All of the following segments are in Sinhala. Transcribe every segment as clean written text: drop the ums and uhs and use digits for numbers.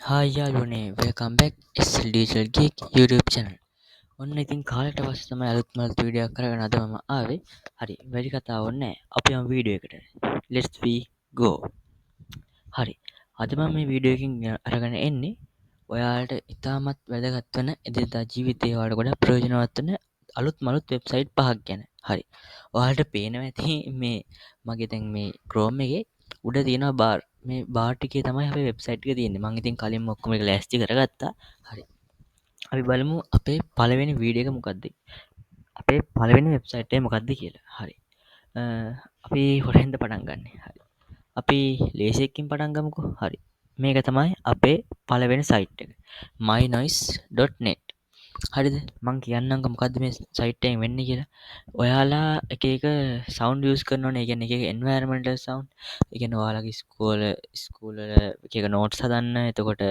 හායි යාළුවනේ welcome back SL Digital Geek YouTube channel. ඔන්න ඉතින් කාලට පස්සේ තමයි අලුත්ම වීඩියෝ එකක් කරගෙන අද මම ආවේ. හරි, වැඩි කතාවක් නැහැ. අපි යමු වීඩියෝ එකට. Let's we go. හරි. අද මම මේ වීඩියෝ එකකින් අරගෙන එන්නේ ඔයාලට ඉතාමත් වැදගත් වෙන එදිනදා ජීවිතේ ඔයාලට ගොඩක් ප්‍රයෝජනවත් වෙන අලුත් වෙබ්සයිට් පහක් ගැන. හරි. ඔයාලට පේනවා ඇති මේ මගේ දැන් මේ Chrome එකේ උඩ තියෙනවා බාර්. මේ බාර් ටිකේ තමයි අපේ වෙබ්සයිට් එක තියෙන්නේ. මම ඉතින් කලින්ම ඔක්කොම එක ලෑස්ති කරගත්තා. හරි. අපි බලමු අපේ පළවෙනි වීඩියෝ එක මොකක්ද? අපේ පළවෙනි වෙබ්සයිට් එක මොකක්ද කියලා. හරි. අ, අපි හොරෙන්ද පටන් ගන්න. හරි. අපි ලේසියකින් පටන් ගමුකෝ. හරි. මේක තමයි අපේ පළවෙනි සයිට් එක. mynoise.net. හරිද? මං කියන්නම්කෝ මොකද්ද මේ සයිට් එකෙන් වෙන්නේ කියලා. ඔයාලා එක එක සවුන්ඩ් යූස් කරනවනේ. ඒ කියන්නේ එක එක එන්වයරන්මන්ටල් සවුන්ඩ්. ඒ කියන්නේ ඔයාලගේ ස්කූල් වල එක එක නෝට්ස් හදන්න, එතකොට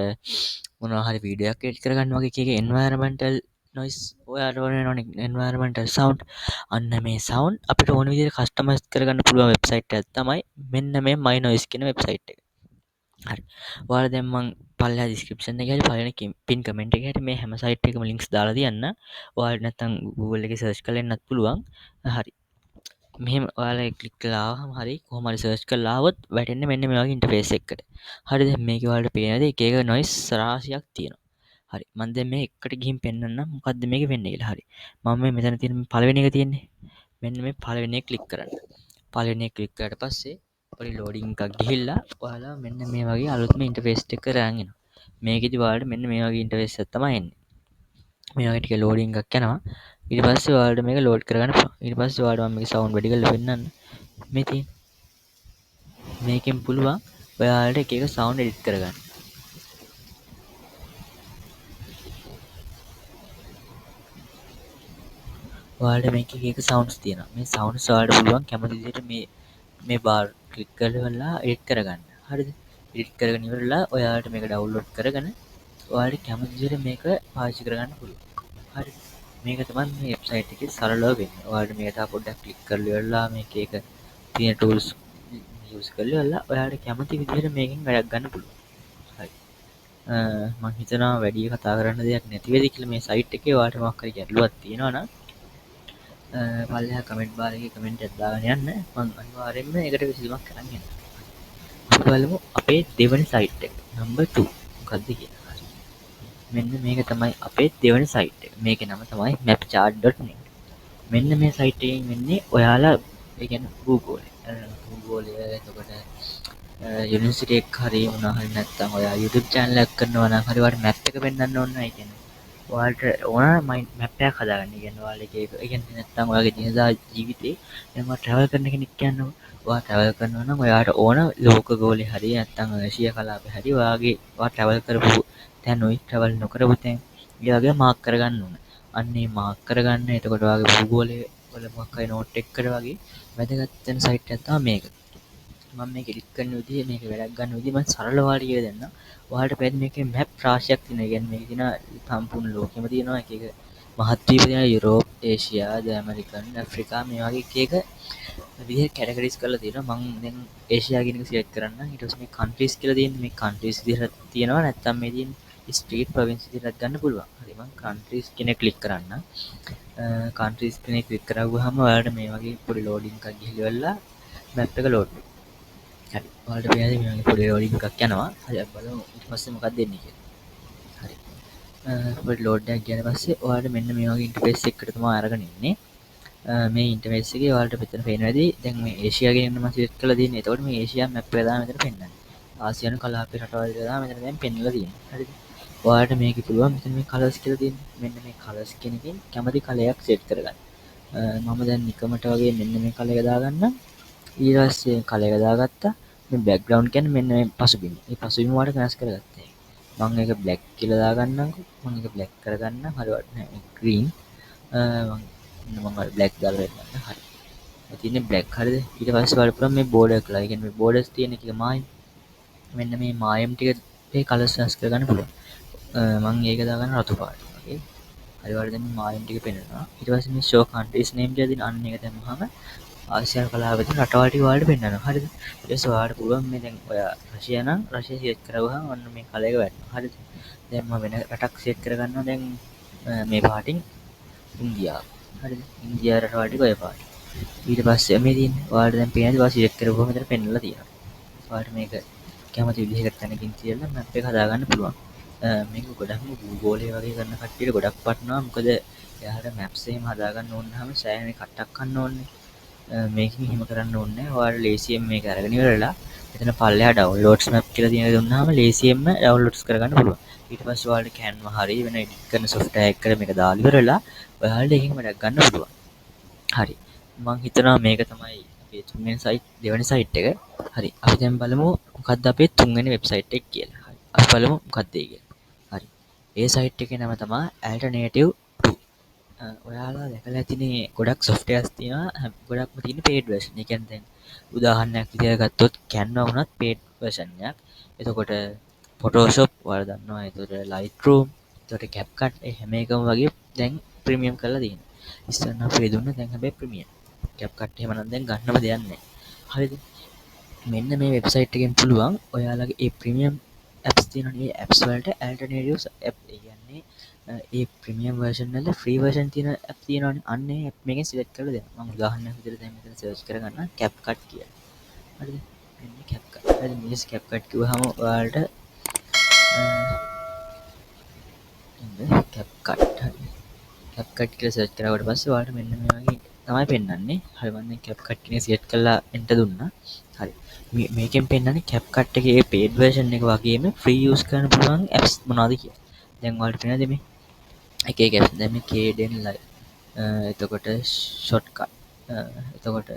මොනවා හරි වීඩියෝ එකක් එඩිට් කරගන්න වගේ එක එක එන්වයරන්මන්ටල් නොයිස් ඔයාලට ඕන වෙනවනේ එන්වයරන්මන්ටල් සවුන්ඩ්. අන්න මේ සවුන්ඩ් අපිට ඕන විදිහට කස්ටමයිස් කරගන්න පුළුවන් වෙබ්සයිට් එකක් තමයි මෙන්න මේ mynoise කියන වෙබ්සයිට් එක. හරි. ඔයාලා දැන් මං පල්ලෙහා ඩිස්ක්‍රිප්ෂන් එකේ හරි පළවෙනි පින් කමෙන්ට් එකේ හරි මේ හැම සයිට් එකකම ලින්ක්ස් දාලා තියන්න. ඔයාලට නැත්තම් Google එකේ සර්ච් කරලා එන්නත් පුළුවන්. හරි. මෙහෙම ඔයාලා ක්ලික් කරලා ආවම හරි කොහොම හරි සර්ච් කරලා ආවොත් වැටෙන්නේ මෙන්න මේ වගේ ඉන්ටර්ෆේස් එකකට. හරිද? මේකේ ඔයාලට පේනද එක එක නොයිස් රාශියක් තියෙනවා. හරි. මම දැන් මේ එකට ගිහින් පෙන්නන්නම් මොකද්ද මේකේ වෙන්නේ කියලා. හරි. මම මේ මෙතන තියෙන පළවෙනි එක තියෙන්නේ. මෙන්න මේ පළවෙනි එක ක්ලික් කරන්න. පළවෙනි එක ක්ලික් කරාට පස්සේ පොඩි ලෝඩින් එකක් ගිහිල්ලා ඔයාලා මෙන්න මේ වගේ අලුත්ම ඉන්ටර්ෆේස් එකක රැන් එනවා. මේකෙදි ඔයාලට මෙන්න මේ වගේ ඉන්ටර්ෆේස් එකක් තමයි එන්නේ. මේ වගේ ටික ලෝඩින් එකක් යනවා. ඊට පස්සේ ඔයාලට මේක ලෝඩ් කරගන්න පුළුවන්. ඊට පස්සේ ඔයාලට මම මේක සවුන්ඩ් වැඩි කරලා පෙන්නන්න. මේ තියෙන මේකෙන් පුළුවන් ඔයාලට එක එක සවුන්ඩ් එඩිට් කරගන්න. ඔයාලට මේකේ එක එක සවුන්ඩ්ස් තියෙනවා. මේ සවුන්ඩ්ස් ඔයාලට පුළුවන් කැමති විදිහට මේ බාර් ක්ලික් කරලා එඩිට් කරගන්න. හරිද? එඩිට් කරගෙන ඉවරලා ඔයාලට මේක ඩවුන්ලෝඩ් කරගෙන ඔයාලට කැමති විදිහට මේක පාවිච්චි කරගන්න පුළුවන්. හරිද? මේක තමයි මේ වෙබ්සයිට් එකේ සරලව වෙන්නේ. ඔයාලට මේක තව පොඩ්ඩක් ක්ලික් කරලා ඉවරලා මේකේ එක තියෙන ටූල්ස් යූස් කරලා ඉවරලා ඔයාලට කැමති විදිහට මේකෙන් වැඩක් ගන්න පුළුවන්. හරි. මම හිතනවා වැඩි කතා කරන්න දෙයක් නැති වෙයි කියලා මේ සයිට් එකේ. ඔයාලට මොකක් හරි ගැටලුවක් තියෙනවා නම් පල්ලෙහා කමෙන්ට් බාර් එකේ කමෙන්ට් එකක් දාගෙන යන්න. මම අනිවාර්යයෙන්ම ඒකට විසඳුමක් කරන් යන්නම්. අපි බලමු අපේ දෙවෙනි සයිට් එක. නම්බර් 2 මොකක්ද කියලා. හරි. මෙන්න මේක තමයි අපේ දෙවෙනි සයිට් එක. මේකේ නම තමයි mapchart.net. මෙන්න මේ සයිට් එකෙන් වෙන්නේ ඔයාලා ඒ කියන්නේ Google එතකොට යුනිවර්සිටි එක හරි මොනවා හරි නැත්නම් ඔයා YouTube channel එකක් කරනවා නම් හරි ඔයාලට map එක පෙන්වන්න ඕන නැහැ. ඒ කියන්නේ ඔයාලට ඕන මැප් එකක් හදාගන්න. ඒ කියන්නේ ඔයාලා ඒ කියන්නේ නැත්නම් ඔයාගේ දිනදා ජීවිතේ දැන් ඔයා ට්‍රැවල් කරන කෙනෙක් කියන්නකො. ඔයා ට්‍රැවල් කරනවා නම් ඔයාට ඕන ලෝක ගෝලේ හරි නැත්නම් ආසියා කලාපේ හරි ඔයා ට්‍රැවල් කරපු තැන් ඔය ට්‍රැවල් නොකරපු තැන් ඒ වගේ මාක් කරගන්න ඕන. අන්න ඒ මාක් කරගන්න. එතකොට ඔයාගේ භූගෝලයේ වල මොකක් හරි නෝට් එකකට වගේ වැදගත් වෙන සයිට් එකක් තමයි මේක. මම මේක එඩිට් කරන විදිහ මේක වැඩක් ගන්න විදිහ මම සරලව ඔයාලට කියලා දෙන්නම්. ඔයාලට පැහැදිලි මේකේ මැප් රාශියක් තියෙනවා. ඒ කියන්නේ මේකේ තියෙන සම්පූර්ණ ලෝකෙම තියෙනවා එක එක මහත් ද්වීප තියෙනවා. යුරෝප්, ඒෂියා, ඇමරිකන්, ඇෆ්‍රිකා මේ වගේ එක එක විදිහට කැටගරිස් කරලා තියෙනවා. මම දැන් ඒෂියා කියන එක සිලෙක්ට් කරන්න. ඊට පස්සේ මේ කන්ට්‍රීස් කියලා තියෙන්නේ. මේ කන්ට්‍රීස් විදිහට තියෙනවා. නැත්නම් මේ තියෙන ස්ටේට් ප්‍රොවින්ස් විදිහට ගන්න පුළුවන්. හරි මම කන්ට්‍රීස් කියන එක ක්ලික් කරන්න. කන්ට්‍රීස් කියන එක ක්ලික් කරගුවාම ඔයාලට මේ වගේ පොඩි ලෝඩින් එකක් ගිහිල්ලා මැප් එක ලෝඩ් වෙනවා. හරි. ඔයාලට පේනද මේ වගේ පොඩි ලෝඩින් එකක් යනවා. හරි අපි බලමු ඊට පස්සේ මොකක්ද වෙන්නේ කියලා. හරි. පොඩි ලෝඩ් එකක් ගියාට පස්සේ ඔයාලට මෙන්න මේ වගේ ඉන්ටර්ෆේස් එකකට තමයි අරගෙන ඉන්නේ. මේ ඉන්ටර්ෆේස් එකේ ඔයාලට මෙතන පේනවා ඇති. දැන් මේ ඒෂියා කියන එක මම සිලෙක්ට් කරලා තියෙන්නේ. එතකොට මේ ඒෂියා මැප් එක තමයි මෙතන පෙන්නන්නේ. ආසියානු කලාපේ රටවල් ටික තමයි මෙතන දැන් පෙන්නලා තියෙන්නේ. හරිද? ඔයාලට මේකේ පුළුවන් මෙතන මේ කලර්ස් කියලා තියෙන්නේ. මෙන්න මේ කලර්ස් කියන එකෙන් කැමති කලයක් සෙට් කරගන්න. මම දැන් නිකමට වගේ මෙන්න මේ කලර් එක දාගන්නම්. ඊට පස්සේ කලර් එක දාගත්තා. මේ බෑග්ග්‍රවුන්ඩ් කියන්නේ මෙන්න මේ පසුබිම. මේ පසුබිම වලට වෙනස් කරගත්තා. මම ඒක බ්ලැක් කියලා දාගන්නම්කෝ. මම ඒක බ්ලැක් කරගන්න. හරි වටනේ ග්‍රීන්. මම බ්ලැක් දාලා වෙන්න. හරි. මේ තියෙන්නේ බ්ලැක් හරිද? ඊට පස්සේ බලපුවම මේ බෝඩර් කලර්. ඒ කියන්නේ මේ බෝඩර්ස් තියෙන එක මායිම්. මෙන්න මේ මායිම් ටික මේ කලර්ස් වෙනස් කරගන්න පුළුවන්. මම ඒක දාගන්න රතු පාට. ඕකේ. හරි වලට දැන් මේ මායිම් ටික පෙන්නනවා. ඊට පස්සේ මේ show countries name කියලා දෙන අන්න එක දැම්මහම ආසියානු කලාව තියෙන රටවල් ටික ඔයාලට පෙන්වනවා. හරිද? ඊට පස්සේ ඔයාලට පුළුවන් මේ දැන් ඔයා රෂියා නම් රෂියා සිලෙක්ට් කරවහම ඔන්න මේ කලර් එක වැටෙනවා. හරිද? දැන් මම වෙන රටක් සිලෙක්ට් කරගන්නවා දැන් මේ පාටින් ඉන්දියාව. හරිද? ඉන්දියාව රටවල් ටික ඔය පාට. ඊට පස්සේ මේ තියෙන්නේ ඔයාලට දැන් පේනද ඔයා සිලෙක්ට් කරපුවම මෙතන පෙන්නලා තියෙනවා. ඔයාලට මේක කැමති විදිහකට තැනකින් තියලා මැප් එක හදාගන්න පුළුවන්. මේක ගොඩක්ම Google වගේ කරන කට්ටියට ගොඩක් වටිනවා. මොකද එයාලට මැප්ස් එහෙම හදාගන්න ඕන නම් සෑහෙන කට්ටක් ගන්න ඕනේ. මේකෙන් එහෙම කරන්න ඕනේ නැහැ. ඔයාලා ලේසියෙන් මේක අරගෙන ඉවරලා මෙතන පල්ලෙහා ඩවුන්ලෝඩ්ස් මැප් කියලා තියෙන දුන්නාම ලේසියෙන්ම ඩවුන්ලෝඩ්ස් කරගන්න පුළුවන්. ඊට පස්සේ ඔයාලට Canva හරි වෙන එඩිට් කරන software එකකට මේක දාලා ඉවරලා ඔයාලට එකකින් වැඩක් ගන්න පුළුවන්. හරි. මම හිතනවා මේක තමයි අපේ තුන්වෙනි සයිට් දෙවෙනි සයිට් එක. හරි. අපි දැන් බලමු මොකක්ද අපේ තුන්වෙනි වෙබ්සයිට් එක කියලා. හරි. අපි බලමු මොකක්ද ඒ කියලා. හරි. ඒ සයිට් එකේ නම තමයි Alternative 2. ඔයාලා දැකලා ඇතිනේ ගොඩක් softwares තියෙනවා. ගොඩක්ම තියෙන paid version. ඒ කියන්නේ දැන් උදාහරණයක් විදියට ගත්තොත් Canva වුණත් paid version එකක්. එතකොට Photoshop ඔයාලා දන්නවා. එතකොට Lightroom, එතකොට CapCut ඒ හැම එකම වගේ දැන් ප්‍රීමියම් කරලා තියෙනවා. ඉස්සර නම් free දුන්නා දැන් හැබැයි ප්‍රීමියම්. CapCut එහෙම නම් දැන් ගන්නම දෙයක් නැහැ. හරිද? මෙන්න මේ වෙබ්සයිට් එකෙන් පුළුවන් ඔයාලගේ ඒ ප්‍රීමියම් apps තියෙනවනේ ඒ apps වලට alternatives app ඒ කියන්නේ ඒ ප්‍රීමියම් version වල free version තියෙන app තියෙනවනේ අන්න ඒ app මේකෙන් select කරලා දෙන්න. මම උදාහරණයක් විදිහට දැන් මෙතන search කරගන්න CapCut කියලා. හරිද? මෙන්න CapCut. හරිද? මේ CapCut කිව්වහම ඔයාලට CapCut හරි. CapCut කියලා search කරාට පස්සේ ඔයාලට මෙන්න මේ වගේ තමයි පෙන්වන්නේ. හරි මම දැන් CapCut කියන select කරලා enter දුන්නා. හරි. මේකෙන් පෙන්වන්නේ CapCut එකේ ඒ paid version එක වගේම free use කරන්න පුළුවන් apps මොනවද කියලා. දැන් ඔයාලට පේනද මේ එක එක apps දැන් මේ Kden Live එතකොට shortcut එතකොට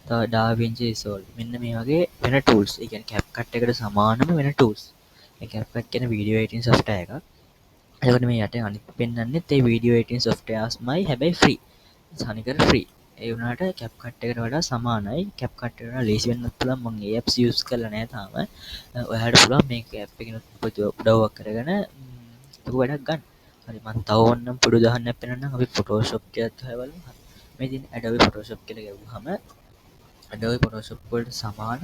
තව DaVinci Resolve මෙන්න මේ වගේ වෙන tools. ඒ කියන්නේ CapCut එකට සමානම වෙන tools. මේ CapCut කියන video editing software එකක්. එතකොට මේ යට අනිත් පෙන්වන්නෙත් ඒ video editing softwaresමයි හැබැයි free. තනිකර free. ඒ වුණාට CapCut එකට වඩා සමානයි. CapCut එකට වඩා ලේසි වෙන්නත් පුළුවන්. මම ඒ apps use කරලා නැහැ තාම. ඔයාලට පුළුවන් මේක app එකකින් උදව්වක් කරගෙන ලොකු වැඩක් ගන්න. හරි මම තව ඕනනම් පොඩි උදාහරණයක් පෙන්නන්නම්. අපි Photoshop කියලාත් හොයවලු. මේ තියෙන Adobe Photoshop කියලා ගැහුවහම Adobe Photoshop වලට සමාන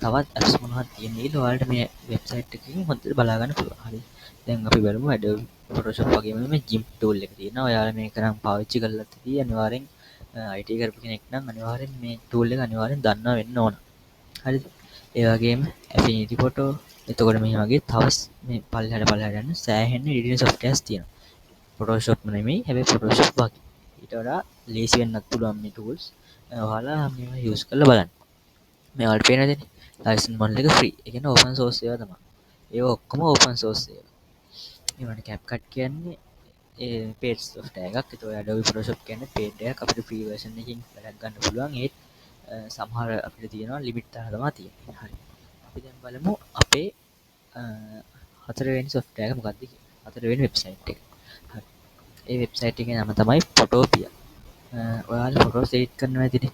තවත් apps මොනවද තියෙන්නේ කියලා ඔයාලට මේ වෙබ්සයිට් එකකින් හොඳට බලා ගන්න පුළුවන්. හරි. දැන් අපි බලමු Adobe Photoshop වගේම මේ GIMP tool එක තියෙනවා. ඔයාලා මේක නම් පාවිච්චි කරලා තියෙයි අනිවාර්යෙන් IT කරපු කෙනෙක් නම් අනිවාර්යෙන් මේ tool එක අනිවාර්යෙන් දන්නවා වෙන්න ඕන. හරිද? ඒ වගේම Affinity Photo එතකොට මේ වගේ තව මේ පල්ලෙහාට යන සෑහෙන editing softwares තියෙනවා. Photoshop නෙමෙයි හැබැයි Photoshop වගේ. ඊට වඩා ලේසි වෙන්නත් පුළුවන් මේ tools. ඔයාලා මේවා use කරලා බලන්න. මේ ඔයාලට පේනවද? license model එක free. ඒ කියන්නේ open source ඒවා තමයි. ඒවා ඔක්කොම open source ඒවා. ඒවට CapCut කියන්නේ ඒ paid software එකක්. ඒතකොට Adobe Photoshop කියන්නේ paid එකක්. අපිට free version එකකින් වැඩක් ගන්න පුළුවන්. ඒත් සමහර අපිට තියෙනවා limit තරහ තමයි තියෙන්නේ. හරි. අපි දැන් බලමු අපේ හතරවෙනි software එක මොකක්ද කියලා. හතරවෙනි website එක. හරි. ඒ website එකේ නම තමයි Photopia. ඔයාලා photos edit කරනවා ඇතිනේ.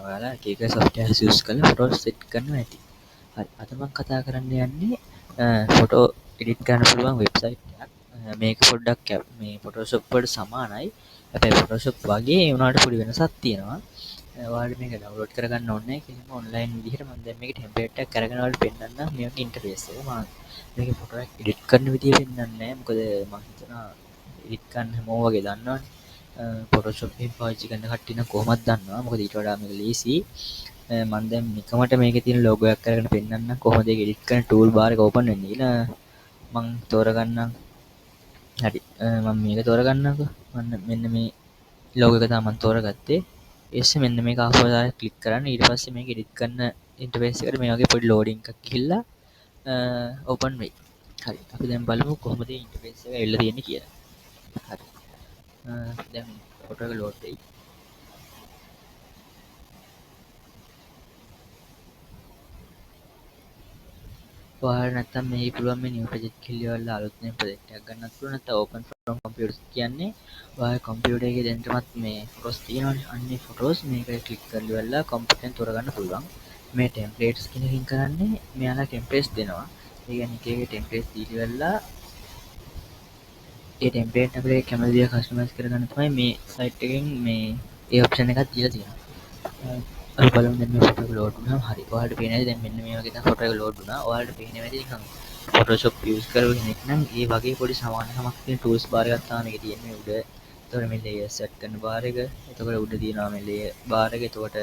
ඔයාලා එක එක software use කරලා photos edit කරනවා ඇති. හරි. අද මම කතා කරන්න යන්නේ photo edit කරන්න පුළුවන් website එකක්. මේක පොඩ්ඩක් මේ Photoshop වලට සමානයි. හැබැයි Photoshop වගේ ඒ වුණාට පොඩි වෙනසක් තියෙනවා. ඔයාලට මේක ඩවුන්ලෝඩ් කරගන්න ඕනේ නැහැ. කිසිම ඔන්ලයින් විදිහට මම දැන් මේක ටෙම්ප්ලේට් එකක් අරගෙන ඔයාලට පෙන්නන්නම්. මේක ඉන්ටර්ෆේස් එක. මම මේකේ ෆොටෝ එක එඩිට් කරන විදිය පෙන්නන්නේ නැහැ. මොකද මම හිතනවා එඩිට් කරන්න හැමෝම වගේ දන්නවනේ. Photoshop එක පාවිච්චි කරන කට්ටිය නම් කොහොමද දන්නවා. මොකද ඊට වඩා මේක ලේසි. මම දැන් නිකමට මේකේ තියෙන ලෝගෝ එකක් අරගෙන පෙන්නන්නම් කොහොමද ඒක එඩිට් කරන ටූල් බාර් එක ඕපන් වෙන්නේ කියලා. මම තෝරගන්නම්. හරි. මම මේක තෝරගන්නම්කෝ. මෙන්න මේ ලෝගෝ එක තමයි මම තෝරගත්තේ. ඊස්සේ මෙන්න මේක ආපහු ක්ලික් කරන්න. ඊට පස්සේ මේක එඩිට් කරන ඉන්ටර්ෆේස් එකට මේ වගේ පොඩි ලෝඩින් එකක් ගිහිල්ලා ඕපන් වෙයි. හරි. අපි දැන් බලමු කොහොමද මේ ඉන්ටර්ෆේස් එක එල්ල තියෙන්නේ කියලා. හරි. දැන් ෆොටෝ එක ලෝඩ් වෙයි. ඔයාලා නැත්තම් මේ පුළුවන් මේ new project කියලා අලුත් නේ project එකක් ගන්නත් පුළුවන්. නැත්නම් open from computers කියන්නේ ඔයාගේ computer එකේ දැනටමත් මේ photos තියෙනවනේ. අන්නේ photos මේකට click කරලා ඉවරලා computer එකෙන් තෝරගන්න පුළුවන්. මේ templates කියන එකකින් කරන්නේ මෙයාලා templates දෙනවා. ඒ කියන්නේ එක එක templates දීලා ඉවරලා ඒ template අපිට කැමති දේ customize කරගන්න තමයි මේ site එකෙන් මේ ඒ option එකක් දීලා තියෙනවා. අපි බලමු දැන් මේ ෆොටෝ එක ලෝඩ් වුණාම හරි. ඔයාලට පේන්නේ නැද්ද දැන් මෙන්න මේ වගේ තමයි ෆොටෝ එක ලෝඩ් වුණා. ඔයාලට පේන්නේ නැද්ද නිකන් Photoshop යූස් කරපු කෙනෙක් නම් ඒ වගේ පොඩි සමානකමක් තියෙන ටූල්ස් බාර් එකක් තමයි මේකේ තියෙන්නේ උඩ. එතකොට මේ ලේයර් සෙට් කරන බාර් එක. එතකොට උඩ තියෙනවා මේ ලේයර් බාර් එක. එතකොට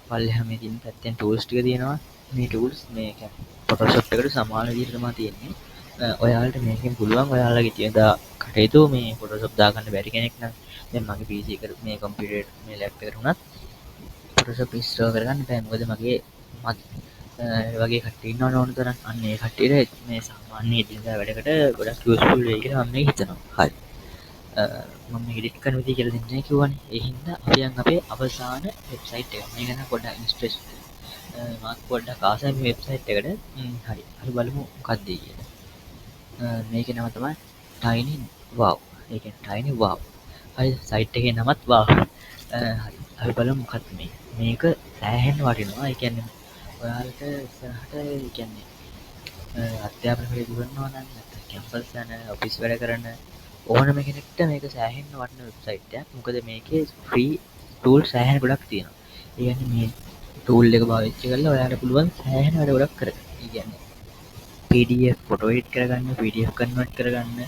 පල්ලෙහා මේ තියෙන පැත්තෙන් ටූල්ස් ටික තියෙනවා. මේ ටූල්ස් මේ Photoshop එකට සමාන විදිහට තමයි තියෙන්නේ. ඔයාලට මේකෙන් පුළුවන් ඔයාලගේ තියෙන කටයුතු මේ Photoshop දාගන්න බැරි කෙනෙක් නම් දැන් මගේ PC එක මේ කම්පියුටර් මේ ලැප්ටොප් එකට උනත් Photoshop ඉන්ස්ටෝල් කරගන්න බෑ. මොකද මගේ වගේ කට්ටිය ඉන්නවනේ ඕන තරම්. අන්න ඒ කට්ටියට මේ සාමාන්‍ය එදිනදා වැඩකට ගොඩක් යූස්ෆුල් වෙයි කියලා මම මේක හිතනවා. හරි. මම මේක එඩිට් කරන විදිහ කියලා දෙන්නේ කිව්වනේ. ඒ හින්දා අපි යන් අපේ අවසාන වෙබ්සයිට් එක. මේක නම් පොඩ්ඩක් ඉන්ස්ට්‍රෙස් මාත් පොඩ්ඩක් ආසයි මේ වෙබ්සයිට් එකට. හරි. අපි බලමු මොකක්ද කියලා. මේකේ නම තමයි Tiny Wow. ඒ කියන්නේ Tiny Wow. හරි සයිට් එකේ නමත් wow. හරි. අපි බලමු මොකක්ද මේක. මේක සෑහෙන්න වටිනවා. ඒ කියන්නේ ඔයාලට ඉස්සරහට ඒ කියන්නේ අධ්‍යාපන වේදික කරනවා නම් නැත්නම් කැම්පස් යන ඔෆිස් වැඩ කරන ඕනම කෙනෙක්ට මේක සෑහෙන්න වටින වෙබ්සයිට් එකක්. මොකද මේකේ ෆ්‍රී ටූල් සෑහෙන ගොඩක් තියෙනවා. ඒ කියන්නේ මේ ටූල් එක පාවිච්චි කරලා ඔයාලට පුළුවන් සෑහෙන වැඩ ගොඩක් කරගන්න. ඒ කියන්නේ PDF ෆොටෝ එඩිට් කරගන්න, PDF කන්වර්ට් කරගන්න,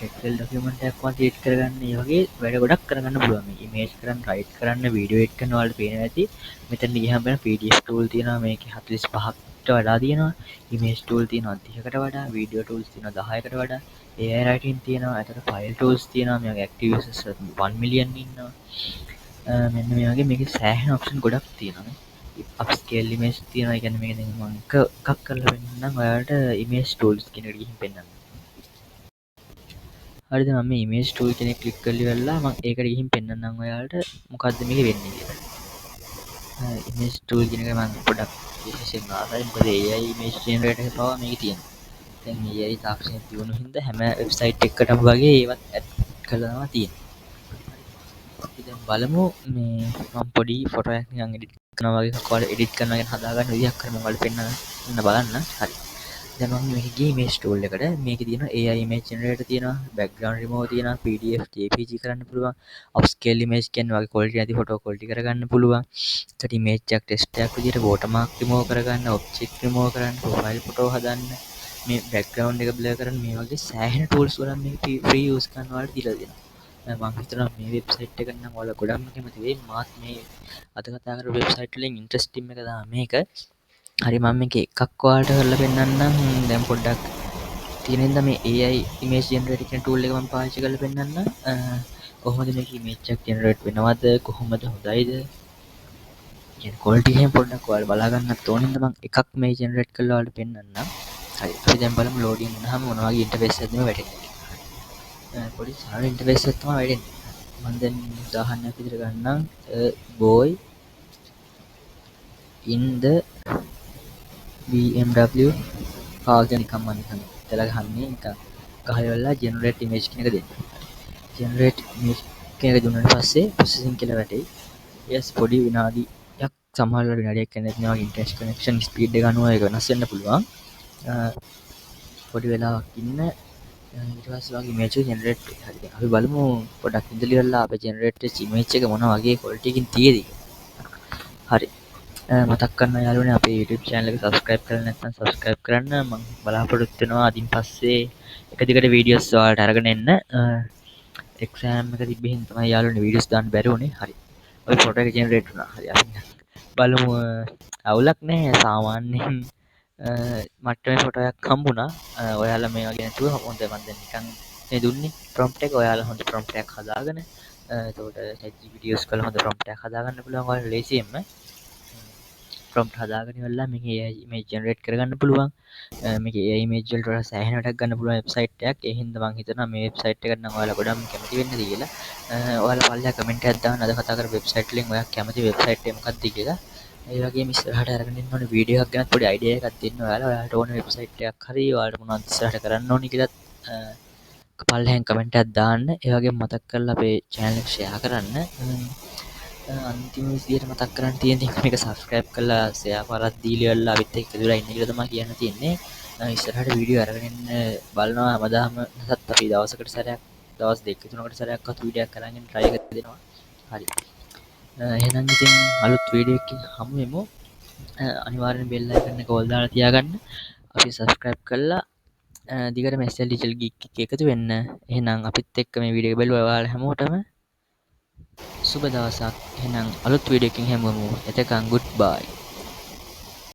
Excel document එකක් වගේ එඩිට් කරගන්න, මේ වගේ වැඩ ගොඩක් කරගන්න පුළුවන්. මේ ඉමේජ් කරන්න, රයිට් කරන්න, වීඩියෝ එඩිට් කරන්න ඔයාලට පේනවා ඇති. මෙතන ගියහම වෙන PDF tool තියෙනවා. මේකේ 45කට වඩා තියෙනවා. ඉමේජ් tool තියෙනවා 30කට වඩා, වීඩියෝ tools තියෙනවා 10කට වඩා. AI writing තියෙනවා. එතකොට file tools තියෙනවා. මේ වගේ active users 1 million ඉන්නවා. මෙන්න මේ වගේ මේකේ සෑහෙන option ගොඩක් තියෙනවා. අප්ස්කේල් ඉමේජ් තියෙනවා. ඒ කියන්නේ මේක දැන් මම එකක් කරලා පෙන්නන්නම් ඔයාලට ඉමේජ් tools කියන එකට ගිහින් පෙන්නන්න. හරිද මම මේ ඉමේජ් tool කෙනෙක් ක්ලික් කරලා ඉවරලා මම ඒකට ගිහින් පෙන්නන්නම් ඔයාලට මොකද්ද මේක වෙන්නේ කියලා. ඉමේජ් tool කියන එක මම පොඩ්ඩක් විශේෂයෙන් ආසයි. මොකද AI ඉමේජ් ජෙනරේටර් එක පවා මේකේ තියෙනවා. දැන් AI තාක්ෂණය දියුණු හින්දා හැම වෙබ්සයිට් එකකටම වගේ ඒවත් ඇඩ් කරලා තමයි තියෙන්නේ. අපි දැන් බලමු මේ මම පොඩි ෆොටෝ එකක් නිකන් එඩිට් කරනවා වගේ එකක් ඔයාලා එඩිට් කරනවා ගැන හදාගන්න විදිහක් කරමු. මම ඔයාලට පෙන්නන්න බලන්න. හරි. දැන් මම මේක ගියේ ඉමේජ් tool එකට. මේකේ තියෙනවා AI image generator තියෙනවා, background remove තියෙනවා, PDF JPG කරන්න පුළුවන්, upscale image කියන්නේ වගේ quality නැති photo quality කරගන්න පුළුවන්. ඊට image එකක් test එකක් විදිහට watermark remove කරගන්න, object remove කරන්න, profile photo හදන්න, මේ background එක blur කරන්න, මේ වගේ සෑහෙන tools වලින් මේක free use කරන්න ඔයාලට දීලා දෙනවා. මම හිතනවා මේ වෙබ්සයිට් එක නම් ඔයාලා ගොඩක්ම කැමති වෙයි. මාත් මේ අද කතා කරපු වෙබ්සයිට් වලින් ඉන්ට්‍රස්ටිං එක තමයි මේක. හරි මම මේක එකක් ඔයාලට කරලා පෙන්නන්නම්. දැන් පොඩ්ඩක් තියෙන හින්දා මේ AI image generator කියන tool එක මම පාවිච්චි කරලා පෙන්නන්නම්. කොහොමද මේක image එකක් generate වෙනවද, කොහොමද හොඳයිද කියන්නේ quality එකෙන් පොඩ්ඩක් ඔයාලා බලා ගන්නත් ඕන හින්දා මම එකක් මේ generate කරලා ඔයාලට පෙන්නන්නම්. හරි අපි දැන් බලමු loading වුණාම මොන වගේ interface එකක්ද මේ වැටෙන්නේ. පොඩි සරල interface එකක් තමයි වැටෙන්නේ. මම දැන් උදාහරණයක් විදිහට ගන්නම් boy in the BMW car එක නිකම්ම නිකන් ඉතලා ගහන්නේ නිකන් ගහලා ඉවරලා generate image කියන එක දෙන්න. generate image කියන එක දුන්නාට පස්සේ processing කියලා වැටෙයි. yes පොඩි විනාඩියක් සමහරවල් විනාඩියක් කියන්නේ නැත්නම් වගේ internet connection speed එක අනුව ඒක වෙනස් වෙන්න පුළුවන්. පොඩි වෙලාවක් ඉන්න ඊට පස්සේ වගේ image එක generate වෙයි. හරි දැන් අපි බලමු පොඩක් ඉඳලා ඉවරලා අපේ generate වෙච්ච image එක මොන වගේ quality එකකින් තියෙද හරි මතක් කරන්න යාළුවනේ අපේ YouTube channel එක subscribe කරලා නැත්නම් subscribe කරන්න. මම බලාපොරොත්තු වෙනවා අදින් පස්සේ එක දිගට videos ඔයාලට අරගෙන එන්න. exam එක තිබ්බේ හින්දා තමයි යාළුවනේ videos දාන්න බැරි වුණේ. හරි. ඔය photo එක generate වුණා. හරි අපි බලමු අවුලක් නැහැ සාමාන්‍යයෙන් මට්ටමේ ෆොටෝ එකක් හම්බුණා. ඔයාලා මේ වගේ නැතුව හොඳ මම දැන් නිකන් මේ දුන්නේ prompt එක. ඔයාලා හොඳ prompt එකක් හදාගෙන එතකොට ChatGPT use කරලා හොඳ prompt එකක් හදාගන්න පුළුවන් ඔයාලා ලේසියෙන්ම. prompt හදාගෙන ඉවරලා මේක AI image generate කරගන්න පුළුවන්. මේක AI image වලට වඩා සෑහෙන වැඩක් ගන්න පුළුවන් වෙබ්සයිට් එකක්. ඒ හින්දා මම හිතනවා මේ වෙබ්සයිට් එකට නම් ඔයාලා ගොඩක් කැමති වෙන්නද කියලා. ඔයාලා පල්ලෙහා කමෙන්ට් එකක් දාන්න අද කතා කරපු වෙබ්සයිට් වලින් ඔයා කැමති වෙබ්සයිට් එක මොකක්ද කියලා. ඒ වගේම ඉස්සරහට අරගෙන ඉන්න ඕනේ වීඩියෝ එකක් ගැනත් පොඩි අයිඩියා එකක් දෙන්න ඔයාලා. ඔයාලට ඕන වෙබ්සයිට් එකක් හරි ඔයාලට මොනවද ඉස්සරහට කරන්න ඕනේ කියලාත් පල්ලෙහෙන් කමෙන්ට් එකක් දාන්න. ඒ වගේම මතක් කරලා අපේ channel එක share කරන්න. අන්තිම විදියට මතක් කරන්න තියෙන දේ මේක subscribe කරලා share කරලා දීලා ඉවරලා අපිත් එක්ක ඉඳලා ඉන්න කියලා තමයි කියන්න තියෙන්නේ. ඉස්සරහට වීඩියෝ අරගෙන එන්න බලනවා. හැමදාම නැසත් අපි දවසකට සැරයක් දවස් දෙක තුනකට සැරයක්වත් වීඩියෝ එකක් අරගෙන try එක දෙනවා. හරි. එහෙනම් ඉතින් අලුත් වීඩියෝ එකකින් හමු වෙමු. අනිවාර්යෙන් බෙල් අයිකන් එක ඕල් දාලා තියාගන්න. අපි සබස්ක්‍රයිබ් කරලා දිගටම SL Digital Geek එක එකතු වෙන්න. එහෙනම් අපිත් එක්ක මේ වීඩියෝ එක බලුවා ඔයාලා හැමෝටම සුබ දවසක්. එහෙනම් අලුත් වීඩියෝ එකකින් හමුවෙමු. එතකන් good bye.